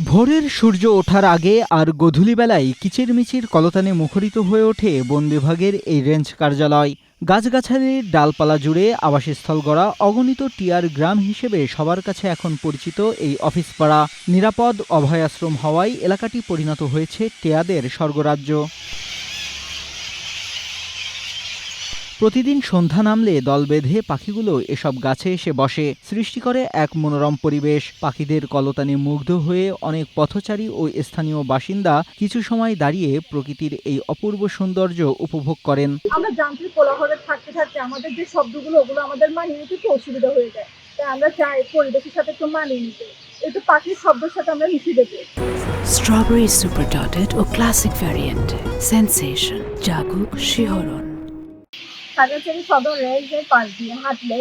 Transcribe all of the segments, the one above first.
ভোরের সূর্য ওঠার আগে আর গোধূলিবেলায় কিচিরমিচির কলতানে মুখরিত হয়ে ওঠে বন বিভাগের এই রেঞ্জ কার্যালয়। গাছগাছালির ডালপালা জুড়ে আবাসস্থল গড়া অগণিত টিয়ার গ্রাম হিসেবে সবার কাছে এখন পরিচিত এই অফিস পাড়া। নিরাপদ অভয়াশ্রম হওয়ায় এলাকাটি পরিণত হয়েছে টিয়াদের স্বর্গরাজ্য। প্রতিদিন সন্ধ্যা নামলে দল বেঁধে পাখিগুলো এসব গাছে এসে বসে, সৃষ্টি করে এক মনোরম পরিবেশ। পাখিদের কলতানে মুগ্ধ হয়ে অনেক পথচারী ও স্থানীয় বাসিন্দা কিছু সময় দাঁড়িয়ে প্রকৃতির এই অপূর্ব সৌন্দর্য উপভোগ করেন। আমরা যান্ত্রিক কোলাহলে থাকতে থাকতে আমাদের যে শব্দগুলো ওগুলো আমাদের মানিয়ে নিতে একটু অসুবিধা হয়ে যায়, তাই আমরা চাই পরিবেশের সাথে একটু মানিয়ে নিতে, একটু পাখির শব্দের সাথে আমরা মিশে যেতে। স্ট্রবেরি সুপার ডটেড ও ক্লাসিক ভ্যারিয়েন্ট সেন্সেশন জাগুক শিহরণ। খাগড়াছড়ি সদর রেঞ্জের পাশ দিয়ে হাঁটলে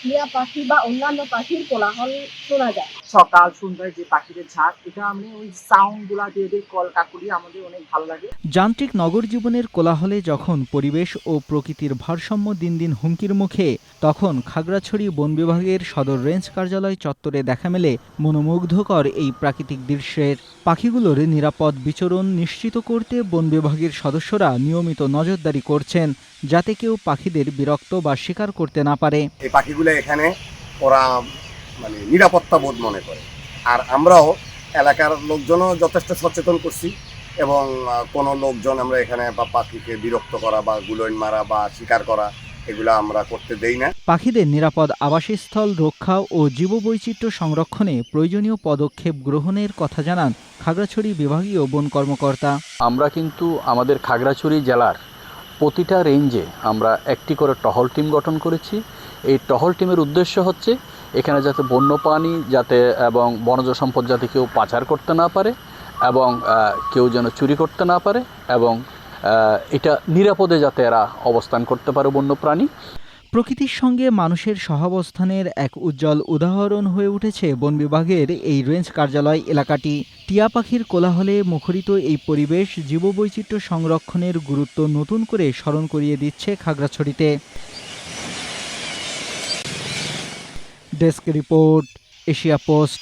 টিয়া পাখি বা অন্যান্য পাখির কোলাহল শোনা যায়। সকাল সন্ধ্যায় যে পাখিদের ঝাঁক, এটা আমি ওই সাউন্ড গুলা দিয়ে কলকাকলি আমাদের অনেক ভালো লাগে। যান্ত্রিক নগর জীবনের কোলাহলে যখন পরিবেশ ও প্রকৃতির ভারসাম্য দিন দিন হুমকির মুখে, তখন খাগড়াছড়ি বন বিভাগের সদর রেঞ্জ কার্যালয় চত্বরে দেখা মেলে মনোমুগ্ধকর এই প্রাকৃতিক দৃশ্যের। পাখিগুলোর নিরাপদ বিচরণ নিশ্চিত করতে বন বিভাগের সদস্যরা নিয়মিত নজরদারি করছেন, যাতে কেউ পাখিদের বিরক্ত বা শিকার করতে না পারে। এই পাখিগুলো এখানে ওরা নিরাপত্তা বোধ মনে করে, আর আমরাও এলাকার লোকজনও যথেষ্ট সচেতন করছি এবং কোনো লোকজন আমরা এখানে বা পাখিকে বিরক্ত করা বা গুলোইন মারা বা শিকার করা এগুলো আমরা করতে দেই না। পাখিদের নিরাপদ আবাসস্থল রক্ষা ও জীববৈচিত্র্য সংরক্ষণে প্রয়োজনীয় পদক্ষেপ গ্রহণের কথা জানান খাগড়াছড়ি বিভাগীয় বন কর্মকর্তা। আমরা কিন্তু আমাদের খাগড়াছড়ি জেলার প্রতিটা রেঞ্জে আমরা একটি করে টহল টিম গঠন করেছি। এই টহল টিমের উদ্দেশ্য হচ্ছে এখানে যাতে বন্যপ্রাণী এবং বনজ সম্পদ যাতে কেউ পাচার করতে না পারে এবং কেউ যেন চুরি করতে না পারে, এবং এটা নিরাপদে যাতে এরা অবস্থান করতে পারে বন্যপ্রাণী। প্রকৃতির সঙ্গে মানুষের সহাবস্থানের এক উজ্জ্বল উদাহরণ হয়ে উঠেছে বন বিভাগের এই রেঞ্জ কার্যালয় এলাকাটি। টিয়া পাখির কোলাহলে মুখরিত এই পরিবেশ জীববৈচিত্র্য সংরক্ষণের গুরুত্ব নতুন করে স্মরণ করিয়ে দিচ্ছে খাগড়াছড়িতে। Desk report, Asia post.